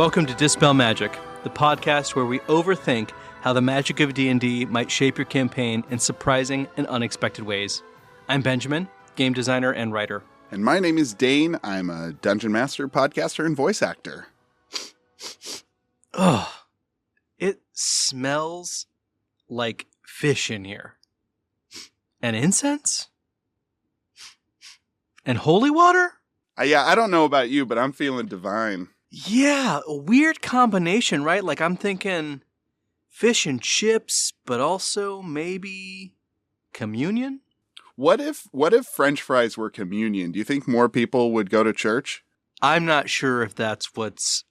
Welcome to Dispel Magic, the podcast where we overthink how the magic of D&D might shape your campaign in surprising and unexpected ways. I'm Benjamin, game designer and writer. And my name is Dane. I'm a dungeon master, podcaster, and voice actor. Ugh. It smells like fish in here. And incense? And holy water? Yeah, I don't know about you, but I'm feeling divine. Yeah, a weird combination, right? Like I'm thinking fish and chips, but also maybe communion? What if French fries were communion? Do you think more people would go to church? I'm not sure if that's what's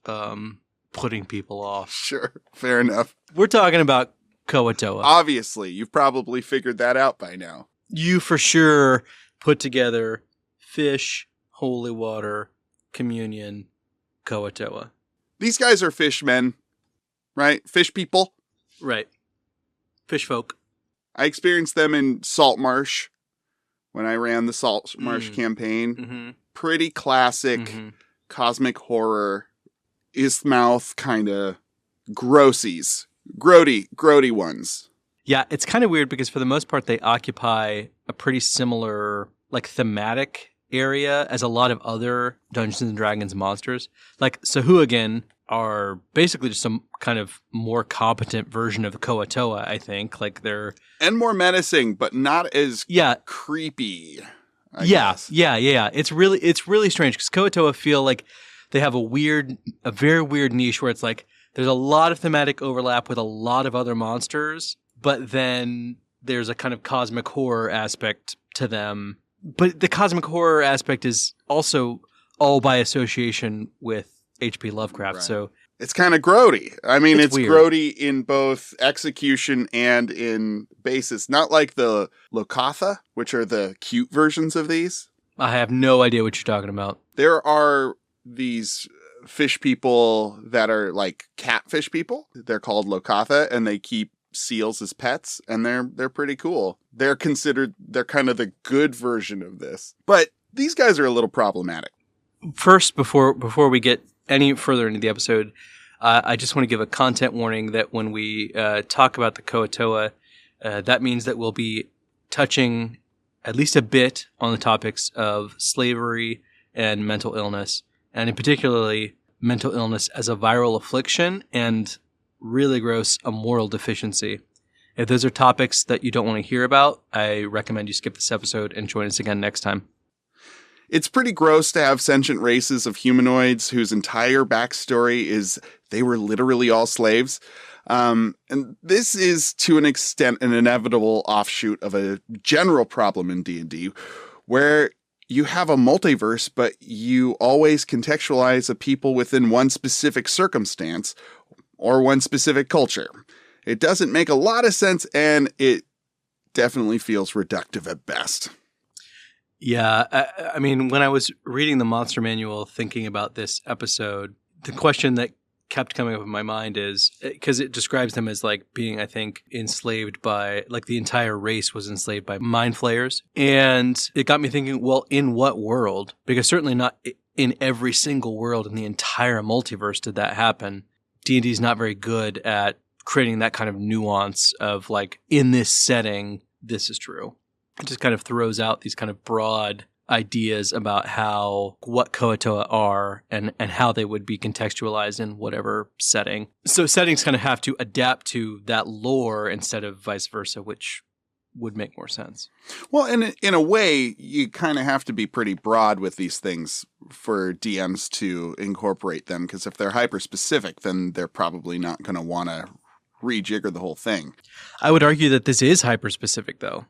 putting people off. Sure, fair enough. We're talking about Kuo-Toa. Obviously, you've probably figured that out by now. You for sure put together fish, holy water, communion, Kuo-Toa. These guys are fishmen, right? Fish people. Right. Fish folk. I experienced them in Saltmarsh when I ran the Saltmarsh campaign. Mm-hmm. Pretty classic cosmic horror, Isthmouth kind of grossies. Grody ones. Yeah, it's kind of weird because for the most part they occupy a pretty similar like thematic area as a lot of other Dungeons and Dragons monsters. Like Sahuagin are basically just some kind of more competent version of Kuo-Toa, I think. Like they're and more menacing, but not as creepy. I guess. Yeah. It's really strange because Kuo-Toa feel like they have a very weird niche where it's like there's a lot of thematic overlap with a lot of other monsters, but then there's a kind of cosmic horror aspect to them. But the cosmic horror aspect is also all by association with H.P. Lovecraft. Right. So it's kind of grody. I mean, it's weird. Grody in both execution and in basis. Not like the Lokatha, which are the cute versions of these. I have no idea what you're talking about. There are these fish people that are like catfish people. They're called Lokatha, and they keep seals as pets, and they're pretty cool. They're kind of the good version of this. But these guys are a little problematic. First, before we get any further into the episode, I just want to give a content warning that when we talk about the Kuo-Toa, that means that we'll be touching at least a bit on the topics of slavery and mental illness, and in particularly mental illness as a viral affliction and really gross a moral deficiency. If those are topics that you don't want to hear about, I recommend you skip this episode and join us again next time. It's pretty gross to have sentient races of humanoids whose entire backstory is they were literally all slaves. And this is, to an extent, an inevitable offshoot of a general problem in D&D, where you have a multiverse, but you always contextualize a people within one specific circumstance or one specific culture. It doesn't make a lot of sense, and it definitely feels reductive at best. Yeah, I mean, when I was reading the monster manual thinking about this episode, the question that kept coming up in my mind is, because it describes them as like being, I think, enslaved by, like the entire race was enslaved by mind flayers. And it got me thinking, well, in what world? Because certainly not in every single world in the entire multiverse did that happen. D&D is not very good at creating that kind of nuance of like, in this setting, this is true. It just kind of throws out these kind of broad ideas about what Kuo-Toa are and how they would be contextualized in whatever setting. So settings kind of have to adapt to that lore instead of vice versa, which would make more sense. Well, in a way, you kind of have to be pretty broad with these things for DMs to incorporate them, because if they're hyper-specific, then they're probably not going to want to rejigger the whole thing. I would argue that this is hyper-specific, though.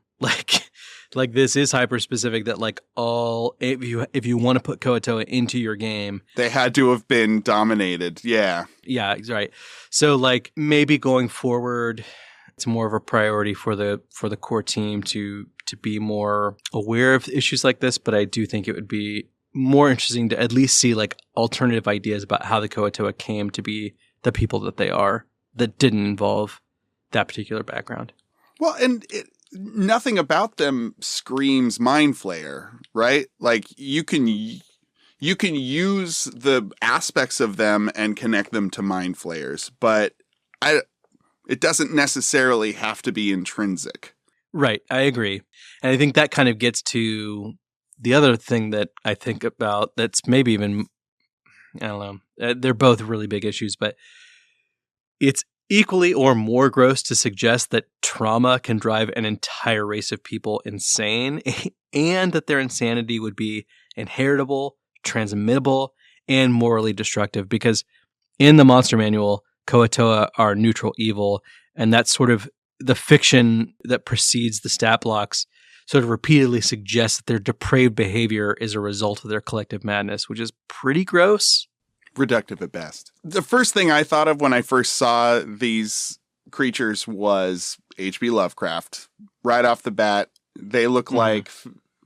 Like this is hyper-specific that like if you want to put Kuo-Toa into your game, they had to have been dominated. Yeah. Yeah, right. So like maybe going forward, it's more of a priority for the core team to be more aware of issues like this, but I do think it would be more interesting to at least see like alternative ideas about how the Kuo-Toa came to be the people that they are that didn't involve that particular background. Well, and nothing about them screams mind flayer, right? Like you can You can use the aspects of them and connect them to mind flayers, but it doesn't necessarily have to be intrinsic. Right. I agree. And I think that kind of gets to the other thing that I think about that's maybe even, I don't know, they're both really big issues, but it's equally or more gross to suggest that trauma can drive an entire race of people insane and that their insanity would be inheritable, transmittable, and morally destructive. Because in the Monster Manual, Kuo-Toa are neutral evil, and that's sort of the fiction that precedes the stat blocks sort of repeatedly suggests that their depraved behavior is a result of their collective madness, which is pretty gross. Reductive at best. The first thing I thought of when I first saw these creatures was H.P. Lovecraft. Right off the bat, they look like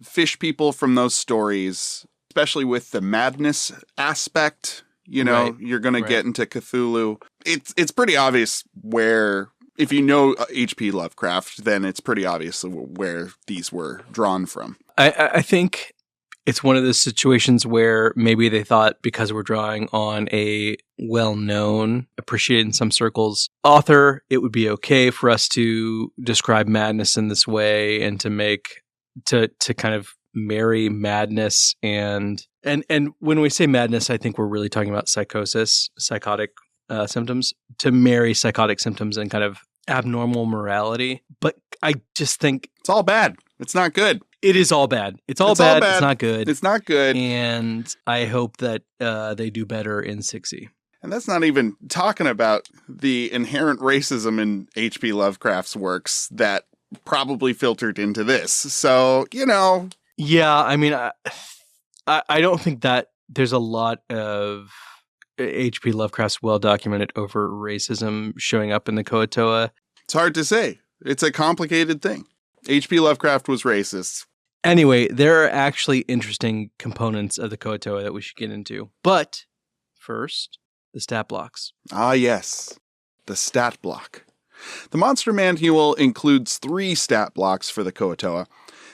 fish people from those stories, especially with the madness aspect. You know, Right. You're going to get into Cthulhu. It's pretty obvious where, if you know H.P. Lovecraft, then it's pretty obvious where these were drawn from. I think it's one of those situations where maybe they thought because we're drawing on a well-known, appreciated in some circles author, it would be okay for us to describe madness in this way and to kind of marry madness and when we say madness, I think we're really talking about psychosis, psychotic symptoms, to marry psychotic symptoms and kind of abnormal morality. But I just think it's all bad. It's not good. It is all bad. It's all bad. It's not good. It's not good. And I hope that they do better in 6e. And that's not even talking about the inherent racism in H.P. Lovecraft's works that probably filtered into this. So, you know. Yeah, I mean, I don't think that there's a lot of H.P. Lovecraft's well-documented over racism showing up in the Kuo-Toa. It's hard to say. It's a complicated thing. H.P. Lovecraft was racist. Anyway, there are actually interesting components of the Kuo-Toa that we should get into. But first, the stat blocks. Ah, yes. The stat block. The Monster Manual includes 3 stat blocks for the Kuo-Toa.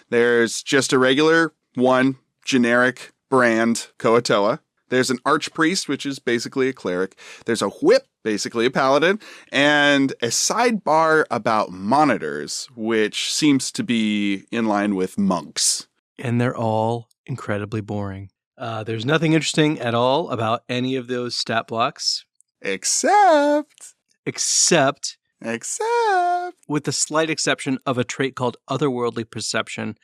There's just a regular one, generic brand Kuo-Toa. There's an archpriest, which is basically a cleric. There's a whip, basically a paladin, and a sidebar about monitors, which seems to be in line with monks. And they're all incredibly boring. There's nothing interesting at all about any of those stat blocks. Except with the slight exception of a trait called otherworldly perception,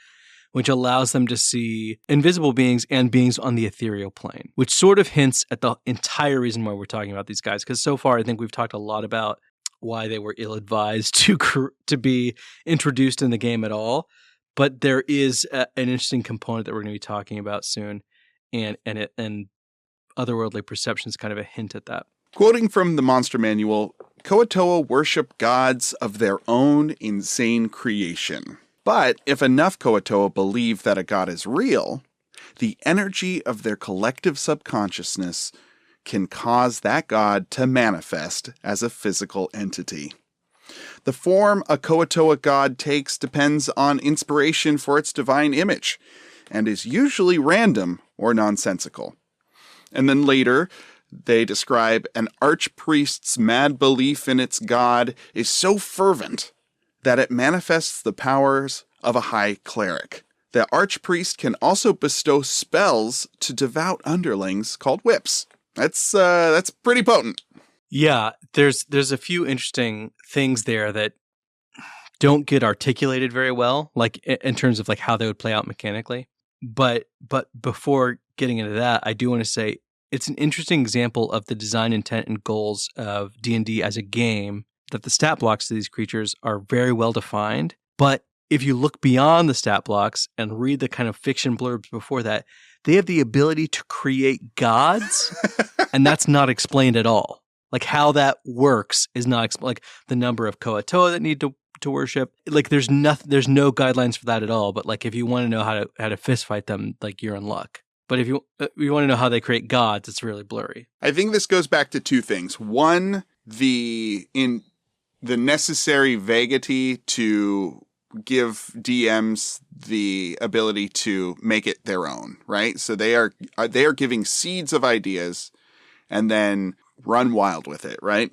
which allows them to see invisible beings and beings on the ethereal plane, which sort of hints at the entire reason why we're talking about these guys. Because so far, I think we've talked a lot about why they were ill-advised to be introduced in the game at all. But there is an interesting component that we're going to be talking about soon, and otherworldly perception is kind of a hint at that. Quoting from the Monster Manual, Kuo-Toa worship gods of their own insane creation. But if enough Kuo-Toa believe that a god is real, the energy of their collective subconsciousness can cause that god to manifest as a physical entity. The form a Kuo-Toa god takes depends on inspiration for its divine image, and is usually random or nonsensical. And then later, they describe an archpriest's mad belief in its god is so fervent that it manifests the powers of a high cleric. The archpriest can also bestow spells to devout underlings called whips. That's pretty potent. Yeah, there's a few interesting things there that don't get articulated very well, like in terms of like how they would play out mechanically. But before getting into that, I do want to say it's an interesting example of the design intent and goals of D&D as a game, that the stat blocks to these creatures are very well defined. But if you look beyond the stat blocks and read the kind of fiction blurbs before that, they have the ability to create gods, and that's not explained at all. Like how that works is not explained. Like the number of Kuo-Toa that need to worship. Like there's no guidelines for that at all. But like if you want to know how to fist fight them, like you're in luck. But if you want to know how they create gods, it's really blurry. I think this goes back to 2 things. One, the necessary vaguity to give DMs the ability to make it their own, right? So they are giving seeds of ideas and then run wild with it, right?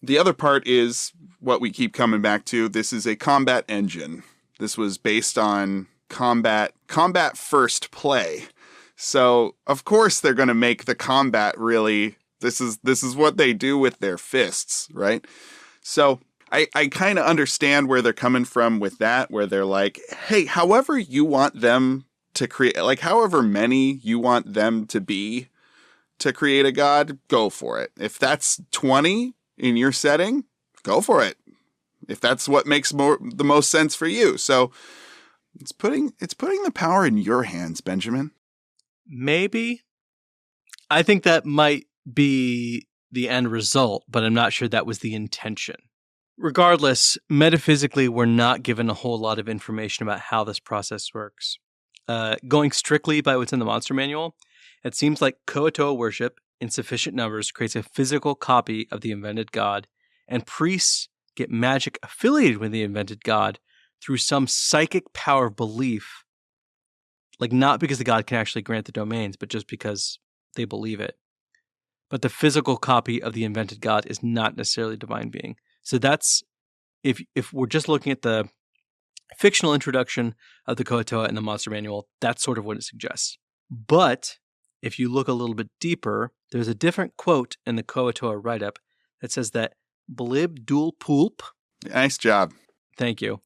The other part is what we keep coming back to. This is a combat engine. This was based on combat first play. So, of course, they're going to make the combat really, this is what they do with their fists, right? So I kind of understand where they're coming from with that, where they're like, hey, however you want them to create, like however many you want them to be to create a god, go for it. If that's 20 in your setting, go for it. If that's what makes the most sense for you. So it's putting the power in your hands, Benjamin. Maybe. I think that might be the end result, but I'm not sure that was the intention. Regardless, metaphysically, we're not given a whole lot of information about how this process works. Going strictly by what's in the monster manual, it seems like Kuo-Toa worship in sufficient numbers creates a physical copy of the invented god, and priests get magic affiliated with the invented god through some psychic power of belief, like not because the god can actually grant the domains, but just because they believe it. But the physical copy of the invented god is not necessarily a divine being. So that's, if we're just looking at the fictional introduction of the Kuo-Toa in the monster manual, that's sort of what it suggests. But if you look a little bit deeper, there's a different quote in the Kuo-Toa write-up that says that Blib Dul Pulp, nice job, thank you,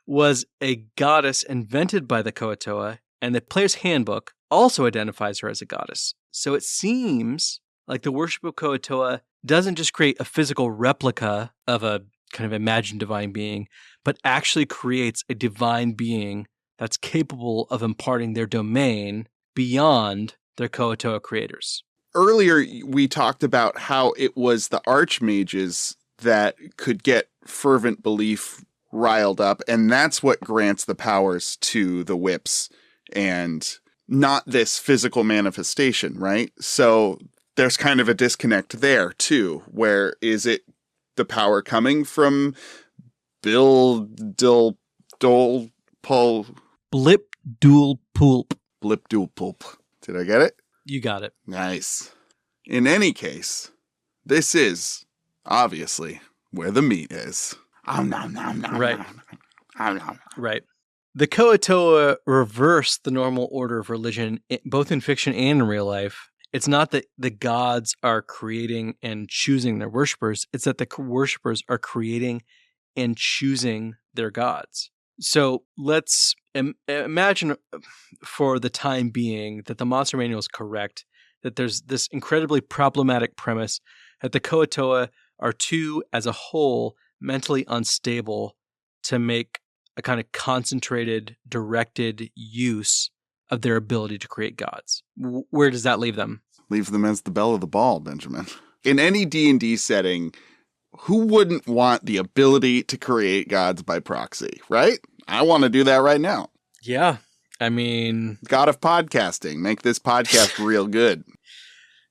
was a goddess invented by the Kuo-Toa, and the player's handbook also identifies her as a goddess. So it seems like the worship of Kuo-Toa doesn't just create a physical replica of a kind of imagined divine being, but actually creates a divine being that's capable of imparting their domain beyond their Kuo-Toa creators. Earlier, we talked about how it was the archmages that could get fervent belief riled up, and that's what grants the powers to the whips, and not this physical manifestation, right? So there's kind of a disconnect there, too. Where is it the power coming from Blip Dul Pulp. Did I get it? You got it. Nice. In any case, this is obviously where the meat is. Right. Right. The Kuo-Toa reverse the normal order of religion, both in fiction and in real life. It's not that the gods are creating and choosing their worshippers. It's that the worshippers are creating and choosing their gods. So let's imagine for the time being that the monster manual is correct, that there's this incredibly problematic premise that the Kuo-Toa are too, as a whole, mentally unstable to make a kind of concentrated, directed use of their ability to create gods. Where does that leave them? Leaves them as the belle of the ball, Benjamin. In any D&D setting, who wouldn't want the ability to create gods by proxy, right? I want to do that right now. Yeah. I mean... God of podcasting. Make this podcast real good.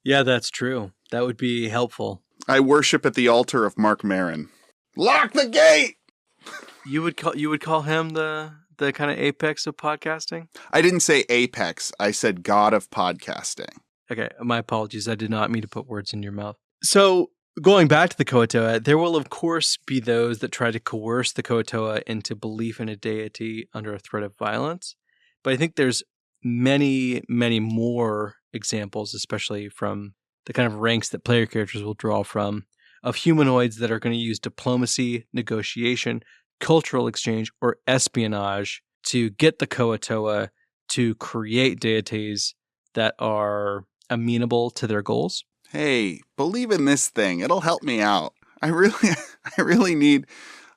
Yeah, that's true. That would be helpful. I worship at the altar of Mark Maron. Lock the gate! You would call him the kind of apex of podcasting? I didn't say apex. I said God of podcasting. Okay, my apologies. I did not mean to put words in your mouth. So, going back to the Kuo-Toa, there will of course be those that try to coerce the Kuo-Toa into belief in a deity under a threat of violence. But I think there's many, many more examples, especially from the kind of ranks that player characters will draw from, of humanoids that are going to use diplomacy, negotiation, cultural exchange, or espionage to get the Kuo-Toa to create deities that are amenable to their goals. Hey, believe in this thing. It'll help me out. I really need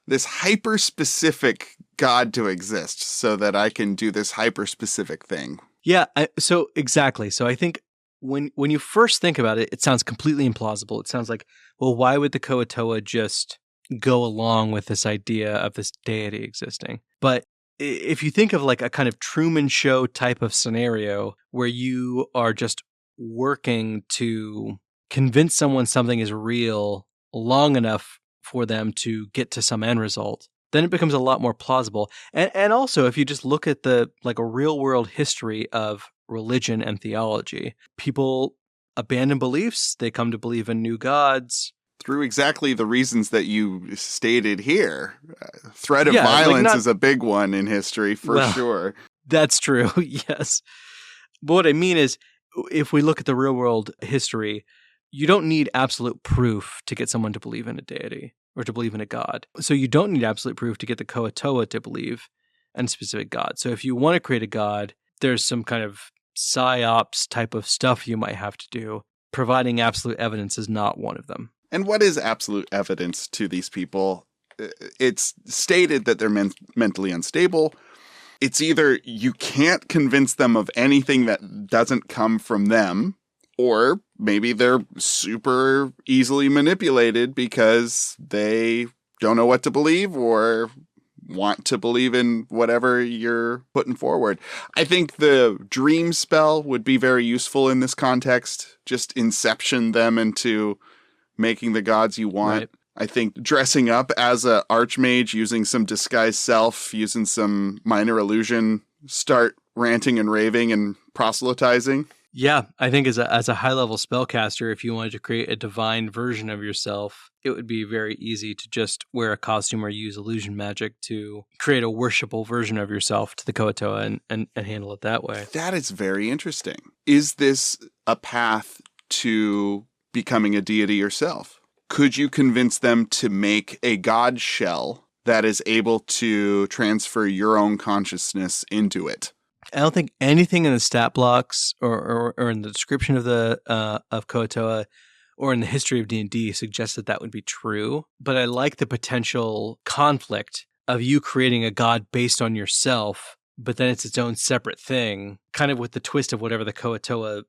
this hyper-specific god to exist so that I can do this hyper-specific thing. Yeah, so exactly. So I think when you first think about it, it sounds completely implausible. It sounds like, well, why would the Kuo-Toa just go along with this idea of this deity existing? But if you think of like a kind of Truman Show type of scenario where you are just working to convince someone something is real long enough for them to get to some end result, then it becomes a lot more plausible. And also, if you just look at a real world history of religion and theology, people abandon beliefs. They come to believe in new gods. Through exactly the reasons that you stated here. Threat of violence is a big one in history, for sure. That's true, yes. But what I mean is, if we look at the real world history, you don't need absolute proof to get someone to believe in a deity or to believe in a god. So you don't need absolute proof to get the Kuo-Toa to believe in a specific god. So if you want to create a god, there's some kind of psyops type of stuff you might have to do. Providing absolute evidence is not one of them. And what is absolute evidence to these people? It's stated that they're mentally unstable. It's either you can't convince them of anything that doesn't come from them, or maybe they're super easily manipulated because they don't know what to believe or want to believe in whatever you're putting forward. I think the dream spell would be very useful in this context. Just inception them into making the gods you want. Right. I think dressing up as a archmage, using some disguised self, using some minor illusion, start ranting and raving and proselytizing. Yeah, I think as a high-level spellcaster, if you wanted to create a divine version of yourself, it would be very easy to just wear a costume or use illusion magic to create a worshipable version of yourself to the Kuo-Toa and handle it that way. That is very interesting. Is this a path to becoming a deity yourself? Could you convince them to make a god shell that is able to transfer your own consciousness into it? I don't think anything in the stat blocks or in the description of of Kuo-Toa or in the history of D&D suggests that would be true. But I like the potential conflict of you creating a god based on yourself, but then it's its own separate thing, kind of with the twist of whatever the Kuo-Toa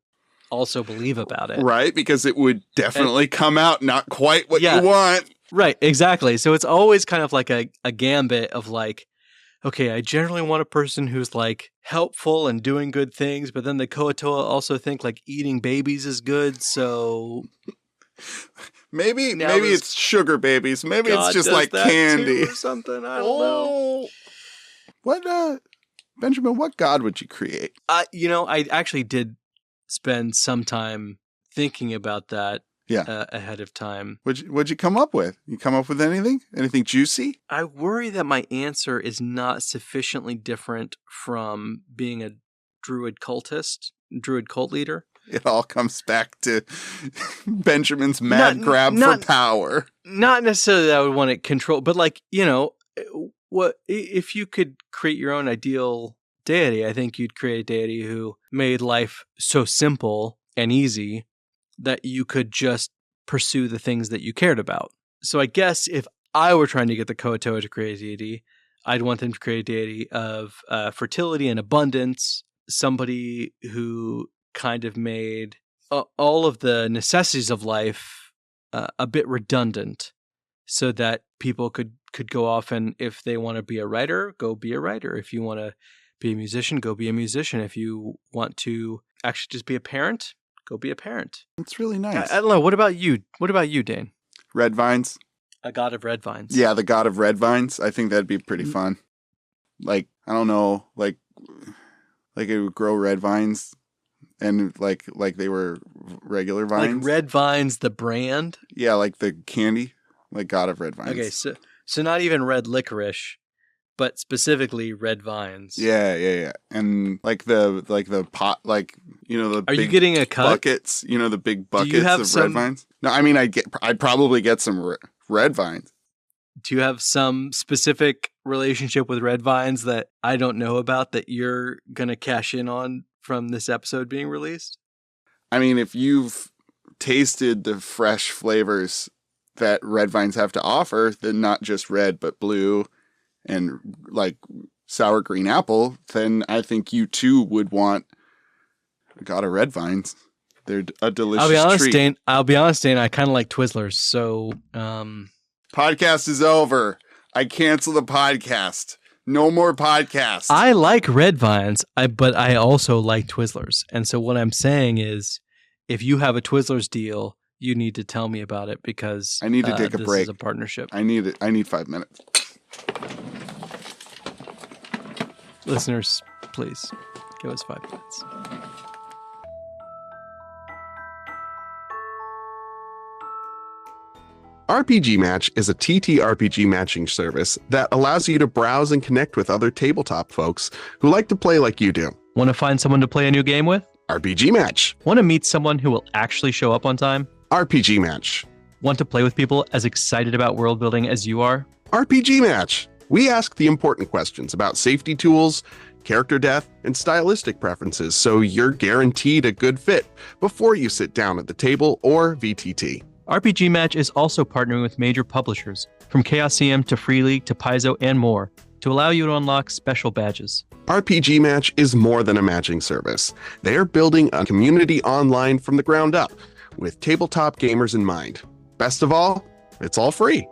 also believe about it. Right, because it would definitely come out not quite what you want. Right, exactly. So it's always kind of like a gambit of like, okay, I generally want a person who's like helpful and doing good things, but then the Kuo-Toa also think like eating babies is good, so maybe it's sugar babies. Maybe it's just like candy or something. I don't know. What Benjamin, what god would you create? I actually did spend some time thinking about that. Yeah. Ahead of time. What'd you come up with? You come up with anything? Anything juicy? I worry that my answer is not sufficiently different from being a druid cult leader. It all comes back to Benjamin's mad grab for power. Not necessarily that I would want to control, but like, what if you could create your own ideal deity? I think you'd create a deity who made life so simple and easy that you could just pursue the things that you cared about. So I guess if I were trying to get the Kuo-Toa to create a deity, I'd want them to create a deity of fertility and abundance, somebody who kind of made all of the necessities of life a bit redundant so that people could go off and if they want to be a writer, go be a writer. If you want to be a musician, go be a musician. If you want to actually just be a parent, go be a parent. It's really nice. I don't know. What about you, Dane? Red vines. A god of red vines. Yeah, the god of red vines. I think that'd be pretty fun. Like, I don't know, like it would grow red vines and like they were regular vines. Like Red Vines, the brand? Yeah, like the candy. Like god of red vines. Okay, so not even red licorice, but specifically red vines. Yeah. And like the pot, like, the Are big you getting a cut? buckets, the big buckets of red vines. No, I mean, I'd probably get some red vines. Do you have some specific relationship with red vines that I don't know about that you're going to cash in on from this episode being released? I mean, if you've tasted the fresh flavors that red vines have to offer, then not just red, but blue and like sour green apple, then I think you too would want god of red vines. They're a delicious treat. I'll be honest, Dane, I kind of like Twizzlers, so podcast is over. I cancel the podcast. No more podcast. I like red vines, but I also like Twizzlers. And so what I'm saying is, if you have a Twizzlers deal, you need to tell me about it because I need to take a break. This is a partnership. I need 5 minutes. Listeners, please give us 5 minutes. RPG Match is a TTRPG matching service that allows you to browse and connect with other tabletop folks who like to play like you do. Want to find someone to play a new game with? RPG Match. Want to meet someone who will actually show up on time? RPG Match. Want to play with people as excited about world building as you are? RPG Match. We ask the important questions about safety tools, character death, and stylistic preferences so you're guaranteed a good fit before you sit down at the table or VTT. RPG Match is also partnering with major publishers, from Chaosium to Free League to Paizo and more, to allow you to unlock special badges. RPG Match is more than a matching service. They are building a community online from the ground up, with tabletop gamers in mind. Best of all, it's all free.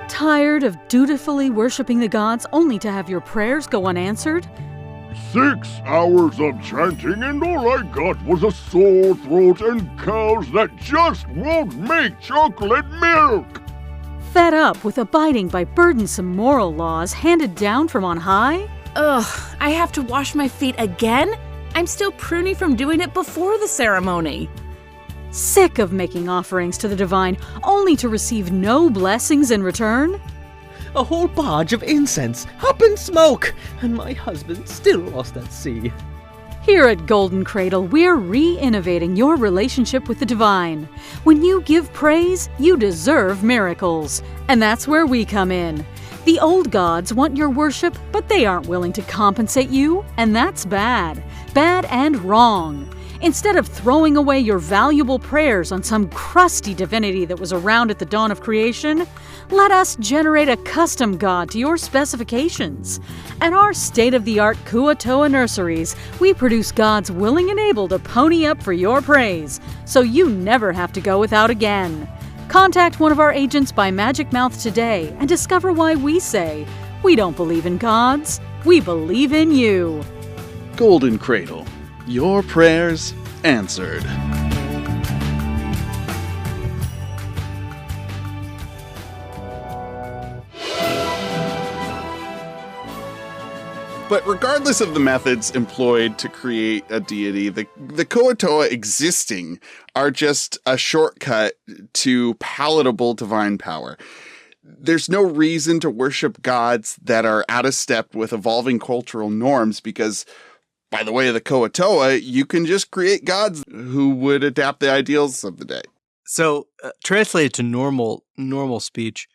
Tired of dutifully worshiping the gods only to have your prayers go unanswered? 6 hours of chanting and all I got was a sore throat and cows that just won't make chocolate milk! Fed up with abiding by burdensome moral laws handed down from on high? Ugh, I have to wash my feet again? I'm still pruny from doing it before the ceremony. Sick of making offerings to the divine only to receive no blessings in return? A whole barge of incense, up in smoke, and my husband still lost at sea. Here at Golden Cradle, we're re-innovating your relationship with the divine. When you give praise, you deserve miracles. And that's where we come in. The old gods want your worship, but they aren't willing to compensate you, and that's bad. Bad and wrong. Instead of throwing away your valuable prayers on some crusty divinity that was around at the dawn of creation, let us generate a custom god to your specifications. At our state-of-the-art Kuo-Toa nurseries, we produce gods willing and able to pony up for your praise, so you never have to go without again. Contact one of our agents by Magic Mouth today and discover why we say, we don't believe in gods, we believe in you. Golden Cradle. Your prayers answered. But regardless of the methods employed to create a deity, the Kuo-Toa existing are just a shortcut to palatable divine power. There's no reason to worship gods that are out of step with evolving cultural norms because, by the way of the Kuo-Toa, you can just create gods who would adapt the ideals of the day. So, translated to normal speech,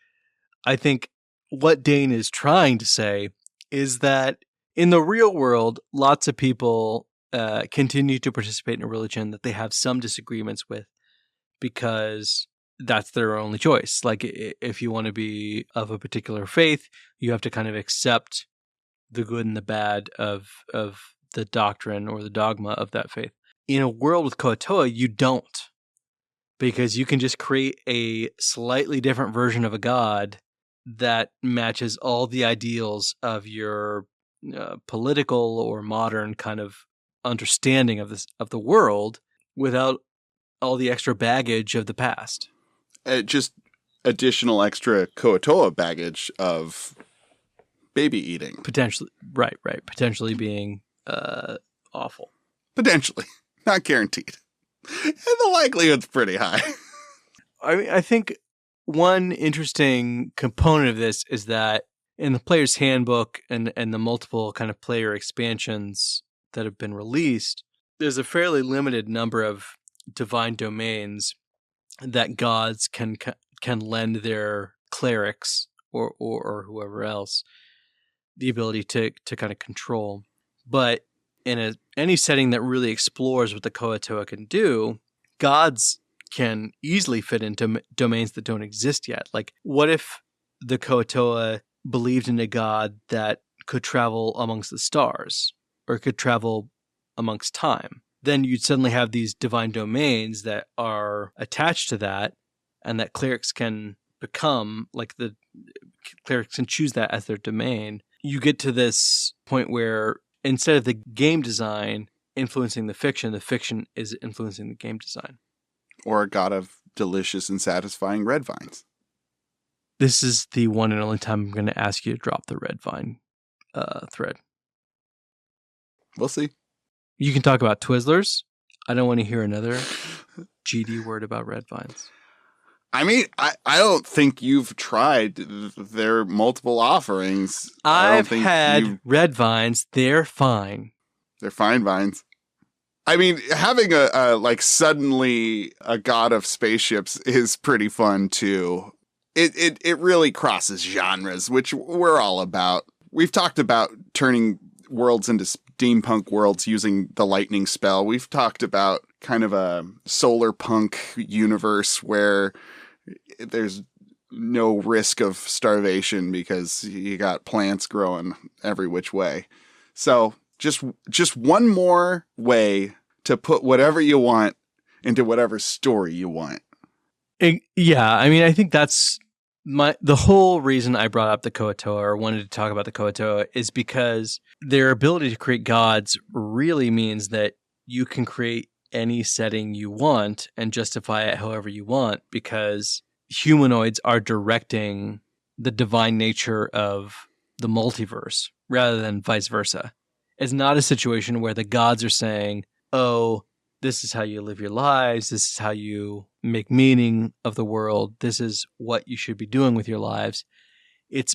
I think what Dane is trying to say is that in the real world, lots of people continue to participate in a religion that they have some disagreements with because that's their only choice. Like, if you want to be of a particular faith, you have to kind of accept the good and the bad of the doctrine or the dogma of that faith. In a world with Kuo-Toa, you don't, because you can just create a slightly different version of a god that matches all the ideals of your political or modern kind of understanding of the world without all the extra baggage of the past. Just additional extra Kuo-Toa baggage of baby eating. Potentially, right. Potentially being awful. Potentially. Not guaranteed. And the likelihood's pretty high. I think one interesting component of this is that in the player's handbook and the multiple kind of player expansions that have been released, there's a fairly limited number of divine domains that gods can lend their clerics or whoever else the ability to kind of control. But in any setting that really explores what the Kuo-Toa can do, gods can easily fit into domains that don't exist yet. Like, what if the Kuo-Toa believed in a god that could travel amongst the stars or could travel amongst time? Then you'd suddenly have these divine domains that are attached to that and that clerics can become, like the clerics can choose that as their domain. You get to this point where instead of the game design influencing the fiction is influencing the game design. Or a god of delicious and satisfying red vines. This is the one and only time I'm going to ask you to drop the red vine thread. We'll see. You can talk about Twizzlers. I don't want to hear another GD word about red vines. I mean, I don't think you've tried their multiple offerings. I've had red vines. They're fine. They're fine vines. I mean, having a like suddenly a god of spaceships is pretty fun too. It really crosses genres, which we're all about. We've talked about turning worlds into steampunk worlds using the lightning spell. We've talked about kind of a solar punk universe where there's no risk of starvation because you got plants growing every which way. So just one more way to put whatever you want into whatever story you want. Yeah, I mean, I think that's the whole reason I brought up the Kuo-Toa or wanted to talk about the Kuo-Toa is because their ability to create gods really means that you can create any setting you want and justify it however you want, because humanoids are directing the divine nature of the multiverse rather than vice versa. It's not a situation where the gods are saying, oh, this is how you live your lives, this is how you make meaning of the world, this is what you should be doing with your lives. It's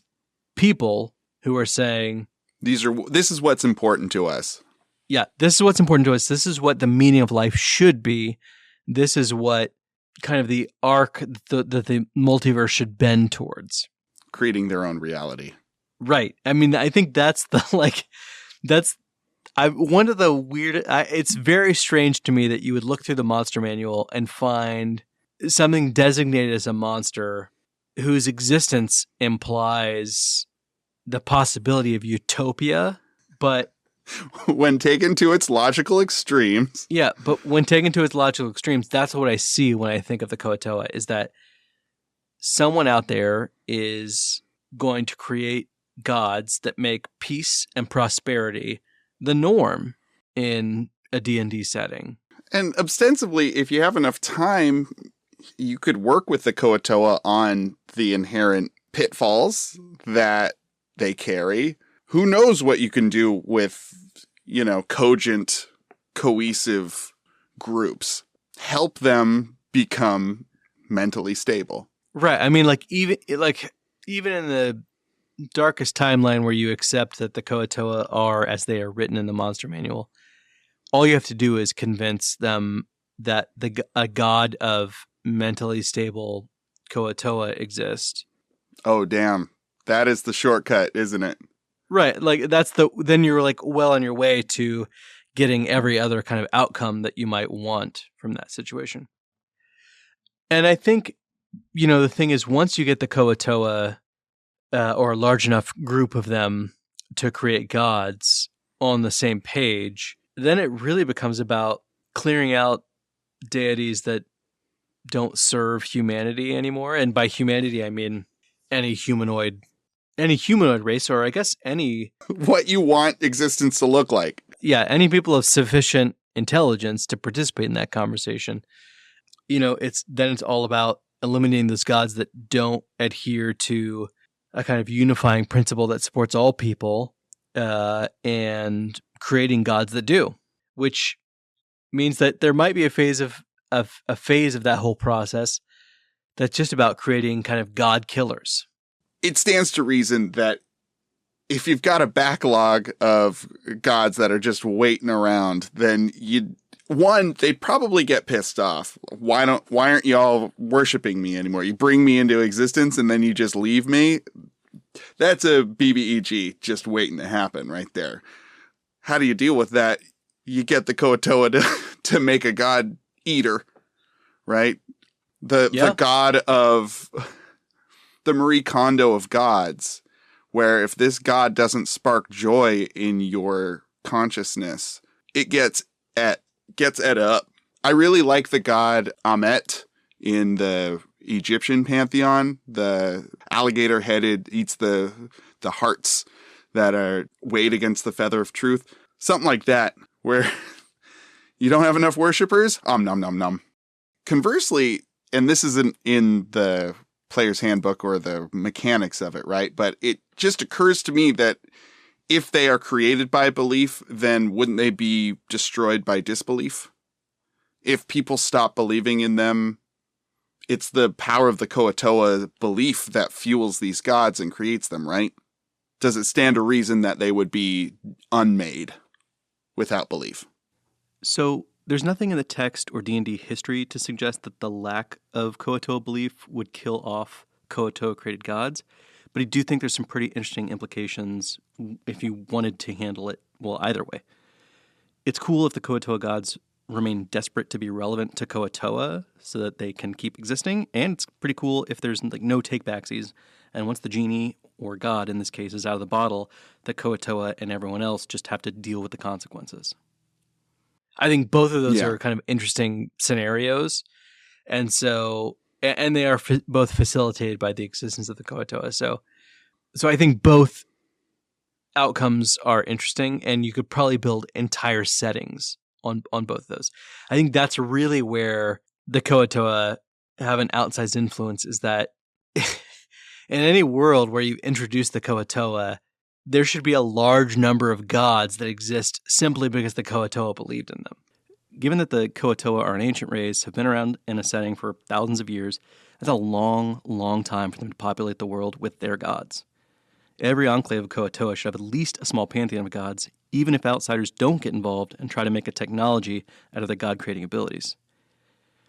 people who are saying, this is what's important to us. Yeah, this is what's important to us. This is what the meaning of life should be. This is what kind of the arc that the multiverse should bend towards. Creating their own reality. Right. I mean, I think that's one of the weird. It's very strange to me that you would look through the monster manual and find something designated as a monster whose existence implies the possibility of utopia, but when taken to its logical extremes. Yeah, but when taken to its logical extremes, that's what I see when I think of the Kuo-Toa, is that someone out there is going to create gods that make peace and prosperity the norm in a D&D setting. And ostensibly, if you have enough time, you could work with the Kuo-Toa on the inherent pitfalls that they carry. Who knows what you can do with, cogent, cohesive groups. Help them become mentally stable. Right. I mean, even in the darkest timeline where you accept that the Kuo-Toa are as they are written in the monster manual, all you have to do is convince them that a god of mentally stable Kuo-Toa exists. Oh, damn. That is the shortcut, isn't it? Right. Then you're well on your way to getting every other kind of outcome that you might want from that situation. And I think, the thing is, once you get the Kuo-Toa or a large enough group of them to create gods on the same page, then it really becomes about clearing out deities that don't serve humanity anymore. And by humanity, I mean any humanoid race, or I guess any... what you want existence to look like. Yeah, any people of sufficient intelligence to participate in that conversation. It's all about eliminating those gods that don't adhere to a kind of unifying principle that supports all people, and creating gods that do, which means that there might be a phase of that whole process that's just about creating kind of god killers. It stands to reason that if you've got a backlog of gods that are just waiting around, then they'd probably get pissed off. Why aren't y'all worshiping me anymore? You bring me into existence and then you just leave me. That's a BBEG just waiting to happen right there. How do you deal with that? You get the Kuo-Toa to make a god eater, right? The god of the Marie Kondo of gods, where if this god doesn't spark joy in your consciousness, it gets et up. I really like the god Amet in the Egyptian pantheon. The alligator-headed eats the hearts that are weighed against the feather of truth. Something like that, where You don't have enough worshippers? Nom nom nom. Conversely, and this isn't in the player's handbook or the mechanics of it, right? But it just occurs to me that if they are created by belief, then wouldn't they be destroyed by disbelief? If people stop believing in them, it's the power of the Kuo-Toa belief that fuels these gods and creates them, right? Does it stand to reason that they would be unmade without belief? So there's nothing in the text or D&D history to suggest that the lack of Kuo-Toa belief would kill off Kuo-Toa created gods, but I do think there's some pretty interesting implications if you wanted to handle it, well, either way. It's cool if the Kuo-Toa gods remain desperate to be relevant to Kuo-Toa so that they can keep existing, and it's pretty cool if there's like no take-backsies, and once the genie, or god in this case, is out of the bottle, the Kuo-Toa and everyone else just have to deal with the consequences. I think both of those are kind of interesting scenarios, and so and they are both facilitated by the existence of the Kuo-Toa. So I think both outcomes are interesting, and you could probably build entire settings on both of those. I think that's really where the Kuo-Toa have an outsized influence, is that in any world where you introduce the Kuo-Toa, there should be a large number of gods that exist simply because the Kuo-Toa believed in them. Given that the Kuo-Toa are an ancient race, have been around in a setting for thousands of years, that's a long, long time for them to populate the world with their gods. Every enclave of Kuo-Toa should have at least a small pantheon of gods, even if outsiders don't get involved and try to make a technology out of their god-creating abilities.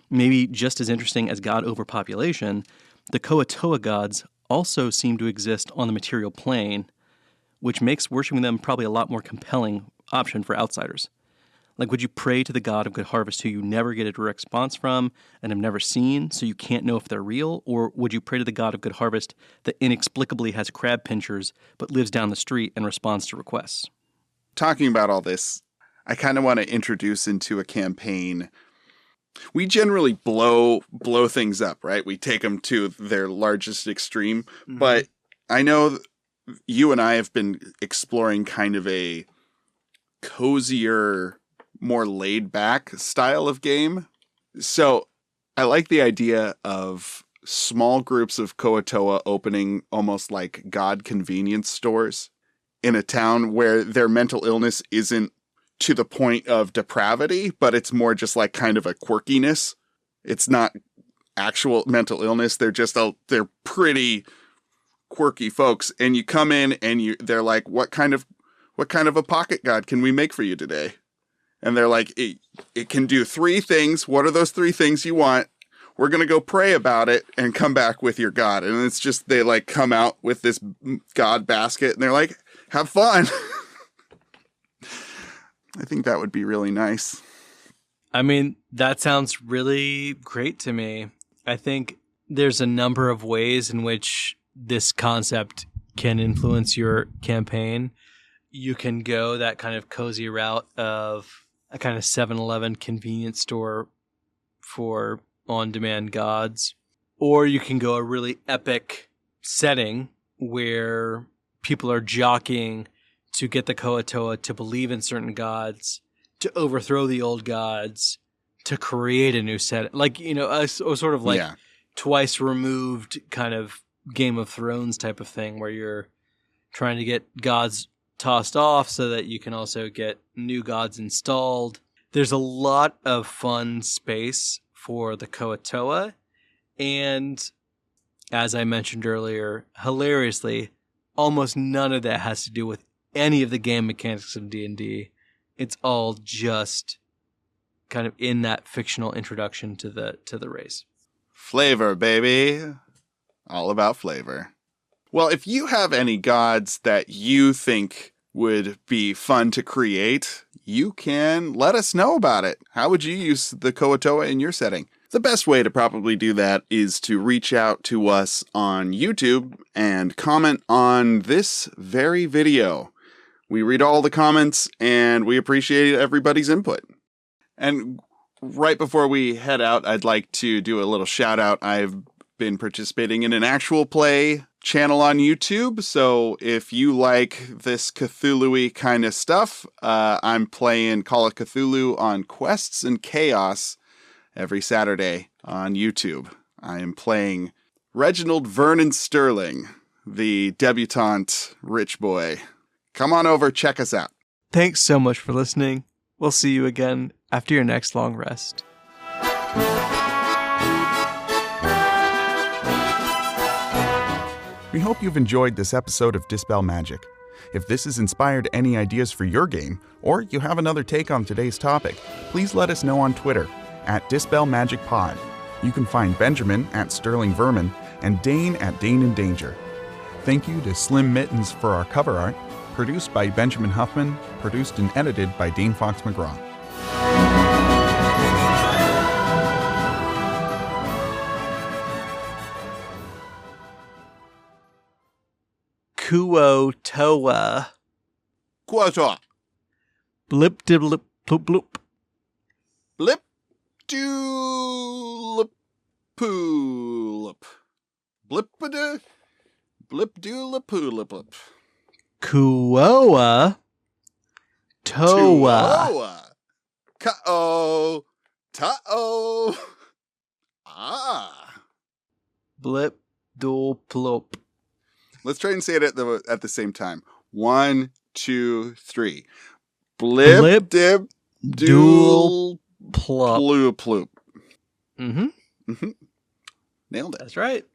Maybe just as interesting as god overpopulation, the Kuo-Toa gods also seem to exist on the material plane, which makes worshiping them probably a lot more compelling option for outsiders. Like, would you pray to the god of good harvest who you never get a direct response from and have never seen, so you can't know if they're real? Or would you pray to the god of good harvest that inexplicably has crab pinchers but lives down the street and responds to requests? Talking about all this, I kind of want to introduce into a campaign. We generally blow things up, right? We take them to their largest extreme. Mm-hmm. But I know you and I have been exploring kind of a cozier, more laid-back style of game. So I like the idea of small groups of Kuo-Toa opening almost like god convenience stores in a town where their mental illness isn't to the point of depravity, but it's more just like kind of a quirkiness. It's not actual mental illness. They're just they're pretty quirky folks. And you come in and they're like, what kind of a pocket god can we make for you today? And they're like, it can do 3 things. What are those 3 things you want? We're going to go pray about it and come back with your god. And it's just, they like come out with this god basket and they're like, have fun. I think that would be really nice. I mean, that sounds really great to me. I think there's a number of ways in which this concept can influence your campaign. You can go that kind of cozy route of a kind of 7-Eleven convenience store for on-demand gods. Or you can go a really epic setting where people are jockeying to get the Kuo-Toa to believe in certain gods, to overthrow the old gods, to create a new set. Like, you know, a sort of like twice removed kind of Game of Thrones type of thing where you're trying to get gods tossed off so that you can also get new gods installed. There's a lot of fun space for the Kuo-Toa, and as I mentioned earlier, hilariously, almost none of that has to do with any of the game mechanics of D&D. It's all just kind of in that fictional introduction to the race. Flavor, baby. All about flavor. Well, if you have any gods that you think would be fun to create, you can let us know about it. How would you use the Kuo-Toa in your setting? The best way to probably do that is to reach out to us on YouTube and comment on this very video. We read all the comments and we appreciate everybody's input. And right before we head out, I'd like to do a little shout out. I've been participating in an actual play channel on YouTube. So if you like this Cthulhu-y kind of stuff, I'm playing Call of Cthulhu on Quests and Chaos every Saturday on YouTube. I am playing Reginald Vernon Sterling, the debutante rich boy. Come on over, check us out. Thanks so much for listening. We'll see you again after your next long rest. We hope you've enjoyed this episode of Dispel Magic. If this has inspired any ideas for your game, or you have another take on today's topic, please let us know on Twitter @DispelMagicPod. You can find Benjamin @SterlingVermin and Dane @DaneInDanger. Thank you to Slim Mittens for our cover art, produced by Benjamin Huffman, produced and edited by Dane Fox-McGraw. Kuo-Toa. Kuo-Toa. Blip dib-lip bloop bloop. Blip do lip poolip. Blip-a-da. Blip do lip poolip. Kuo-Toa. Ka-o. Ta-o. Ah. Blip do plop. Let's try and say it at the same time. 1, 2, 3. Blip dip dool plop. ploop ploop. Mm-hmm. Nailed it. That's right.